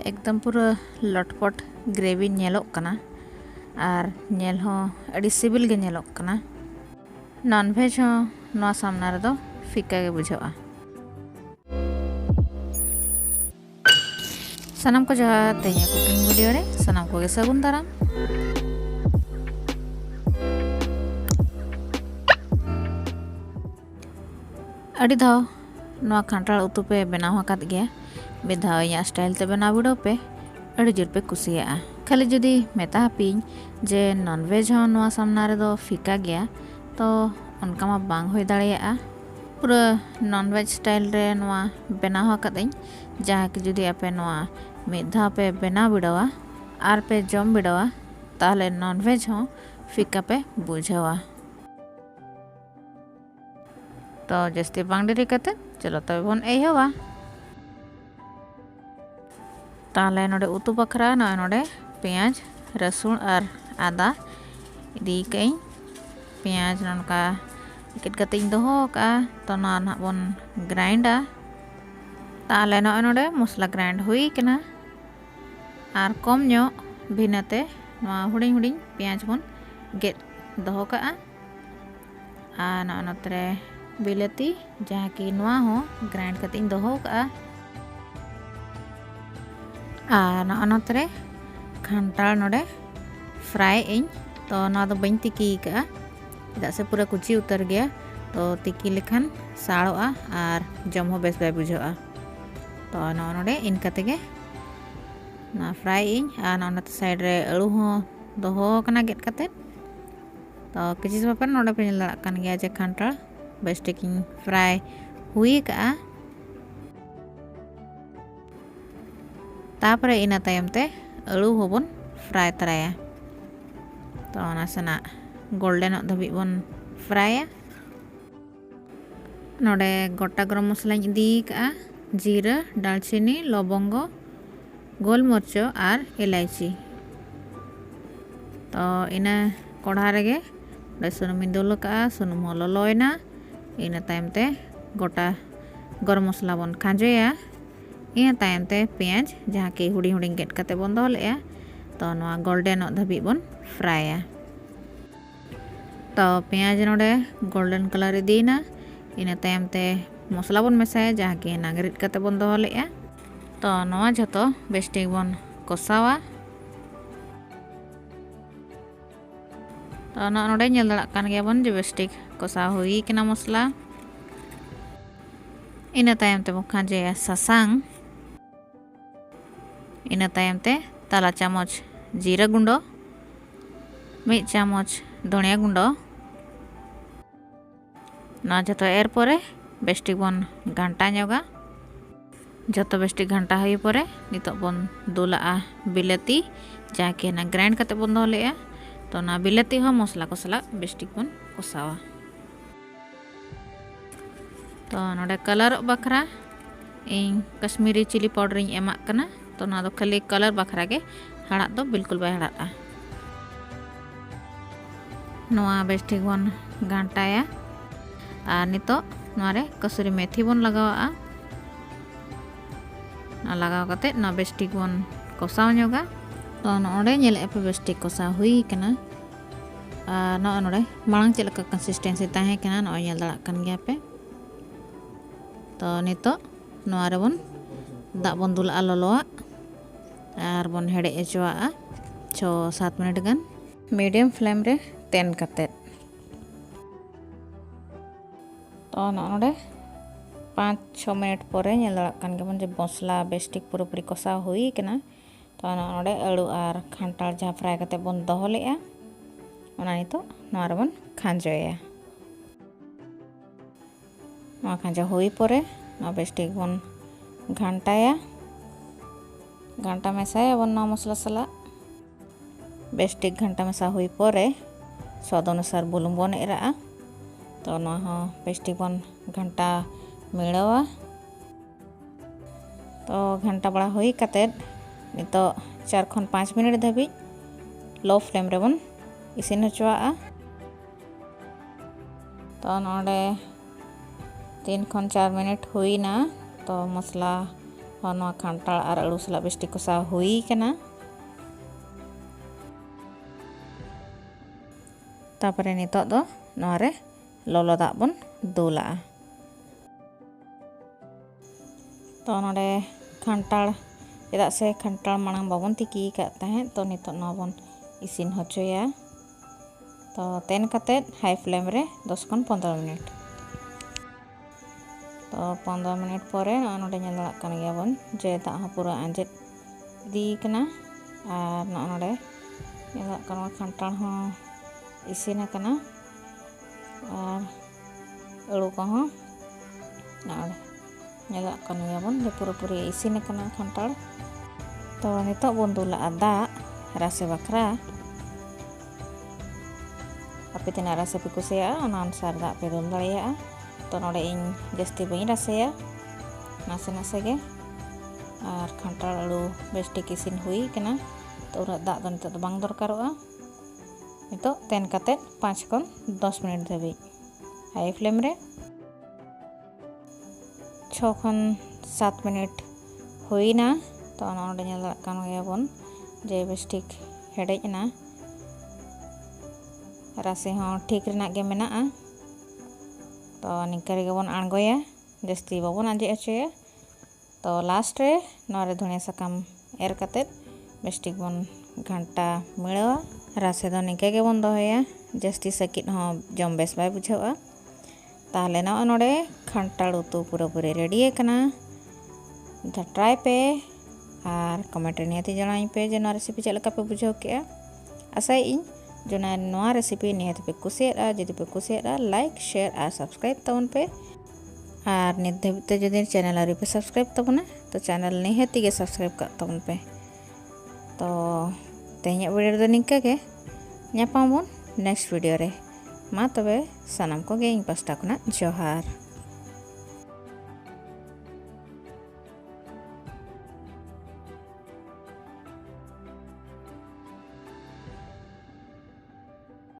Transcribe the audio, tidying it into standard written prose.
एकदम पूरा लटपट ग्रेवी नेलोक कना और नेल हो अड़ी सिबिल गे नेलोक कना। नॉनवेज हो नोआ सामना रे दो फिका गे बुझावा। सनम को जोहार तेहिं कुकिंग वीडियो रे सनम को गे सगुन दाराम। अड़ी धाव नोआ खांटाल उतु पे बनाव हकात गया बेधाव या स्टाइल ते बनाव बिड़ो पे अड़ी जोर पे कुसिया। खाली जुदी मेता हपीन जे नॉनवेज हो नोआ सामना रे दो फिका गया तो उनका मा बांग होई दाड़ेया। पूरा नॉनवेज स्टाइल रे नोआ बनाव हकातिन जहाँ कि जुदी आपे नोआ मिधा पे बनाव बिड़वा आर पे जम बिड़वा ताहले नॉनवेज हो फिका पे बुझावा। तो जस्ती बांग डेरी कते चलो तबे बन एहवा। ताहले नोडे उतु बखरा नोडे पेंयाज रसुन और आदा इदी कई पेंयाज ननका इकट कते दोहो का तो ना बन ग्राइंडा। ताहले नोडे मसला ग्राइंड हुई कना और कम न्यो भिनाते नोआ हुडिंग हुडिंग पेंयाज बन गेट दोहो का आ नोतरे बिलाती जहाँ कि नोआ हो ग्राइंड कते दोहो का आ नोतरे खांटाल नोडे फ्राई इन तो ना दो बइन तिकी का चेदा से पूरा कुची उतर गया तो तिकी लेखान साड़ोआ और जम हो बेस बाय बुझावा। तो नोडे इन कते गे ना फ्राई इन आ नोते साइड रे अळू हो दोहो कना गेट कते तो किछि समय पर नोडे पे नेल दाड़ा कान गया जे खांटाल बेस्टिक फ्राई हुई का। तापर इना तायम ते अळू होबन फ्राई तराया तो नासना गोल्डन धबी बन फ्राया। नोडे गोटा गरम मसला इदी का जीरा दालचीनी लवंगो गोलमरिच और इलायची तो इना कढ़ा रेगे सुनुम दुल का सुनुम ललोयना इना तायम ते गोटा गरम मसला बन खांजोया। इन तायम ते पेंयाज जहाँ कि हुडिंग हुडिंग गेट कते बन दोहो लेया तो नोआ गोल्डन धबी बन फ्राया। तो पेंयाज नोडे गोल्डन कलर इदीना इन तायम ते मसला बन मेसाया जहाँ कि नागरिट कते बन दोहो लेया। तो नोआ जतो बेस्टिक बन कोसावा। तो नोडे नेल दाड़ा कान गया बन जे बेस्टिक कोसा हुई कना मसला। इन तायम ते खांजेया सासांग इन तायम ते ताला चामच जीरा गुंडो मिद चामच धनिया गुंडो ना जतो एर परे बेस्टिक बन घंटा ñoगा। जतो बेस्टिक घंटा हुई परे नितो बन दुला बिलाती जहाँ कि ना ग्राइंड कते बन दोहो लेया तो ना बिलाती हो मसला को सला बेस्टिक बन कोसावा। तो नोडे कलर बखरा इन कश्मीरी चिली पाउडर इन एमा कना तो ना दो खाली कलर बखरा के हड़ा दो बिल्कुल बाय हड़ा नोआ बेस्टिक बन घंटाया और नितो नोरे कसूरी मेथी बन लगावा ना लगाव कते ना बेस्टिक बन कोसाव ñoगा। तो नोडे नेले पे बेस्टिक कोसा हुई कना नोडे मांग चेल का कंसिस्टेंसी ताहे कना नो नेल दाड़ा कान गया पे। तो नितो नोआ रे बन दा बन दुला ललोआ और बन हेडे एचवा 6-7 मिनट गान मीडियम फ्लेम रे तेन कते। तो नोडे 5-6 मिनट पर नेल दाड़ा कान गया बन जे मसला बेस्टिक पूरी कोसा हुई कना। तो नोडे अळू और खांटाल जहाँ फ्राई कते बन दोहो लेया ओना नितो नोआ रे बन खांजोया। नोआ खांजा हुई परे नोआ बेस्टिक बन घंटाया घंटा मेसाया बन नोआ मसला सला बेस्टिक घंटा मेसा हुई परे स्वाद अनुसार बुलुंग बन एरा। तो नोआ हो बेस्टिक बन घंटा मिलावा। तो घंटा बड़ा हुई कते नितो 4-5 मिनट धाबी लो फ्लेम रे बन इसिन हचुआ। तो नोडे 3-4 मिनट हुई ना तो मसला नोआ खान्ताल आर आलू सला बेस्टिक कषाव हुई कना तापरे नितो दो नोरे लोलो दाग बन दुला तो नोडे खान्ताल चेदा से खान्ताल मांग बाबन तिकी का तहें तो नितो नोआ बन इसिन होचोया तो तेन कते हाई फ्लेम रे 10 खन 15 मिनट तो 15 मिनट परे नोडे नेल दाड़ा कन गया बन जे दाग हो पूरा आंजेद दी कना आर नोडे नेल दाड़ा कन खान्ताल हो इसिन कना आर आलू को हो नोडे नेल दाड़ा कन गया बन जे पूरा पूरी इसिन कना खान्ताल तो नितो बन दुला दाग रासे बखरा आपे तना रासे पे कुसिया ओना अनुसार दाग पे दुल दाड़िया तो नोडे इन जस्ती बई रासेया नासे नासे गे आर खान्ताल आलू बेस्टिक इसिन हुई कना तो उना दाग दो नितो बांग दरकारोआ नितो तेन कते 5 खन 10 मिनट धाबी हाई फ्लेम रे 6 खन 7 मिनट हुईना तो नोडे नेल दाड़ा कान गया बन जे बेस्टिक हेडेज ना रासे हो ठीक रेना गे मेना तो निंका रेगे बन आणगोया जस्ती बाबन आंजे अचोया तो लास्ट रे नोरे धनिया साकाम एर कते बेस्टिक बन घंटा मिलावा रासे दो निंका गे बन दोहया जस्ती सकिट हो जम बेस बाय बुझावा ताहले ना नोडे खान्ताल उतु पूरा पूरी रेडी कना ट्राई पे आर कमेंट निहाती जणाई पे जे नोआ रेसिपी चेक लेका पे बुझाव के आसाई इन जो नोआ रेसिपी निहाती पे कुसिया जदि पे कुसिया लाइक शेयर और सब्सक्राइब तबन पे और नित धाबिते जदि चैनल आरि पे सब्सक्राइब तबना तो चैनल निहाती के सब्सक्राइब का तबन पे तो तेहैं वीडियो दो निंका के ᱧᱟᱯᱟᱢ ᱵᱚᱱ नेक्स्ट वीडियो रे मा तबे सानाम को गे ᱤᱧ ᱯᱟᱥᱴᱟ ᱠᱷᱚᱱᱟᱜ ᱡᱚᱦᱟᱨ।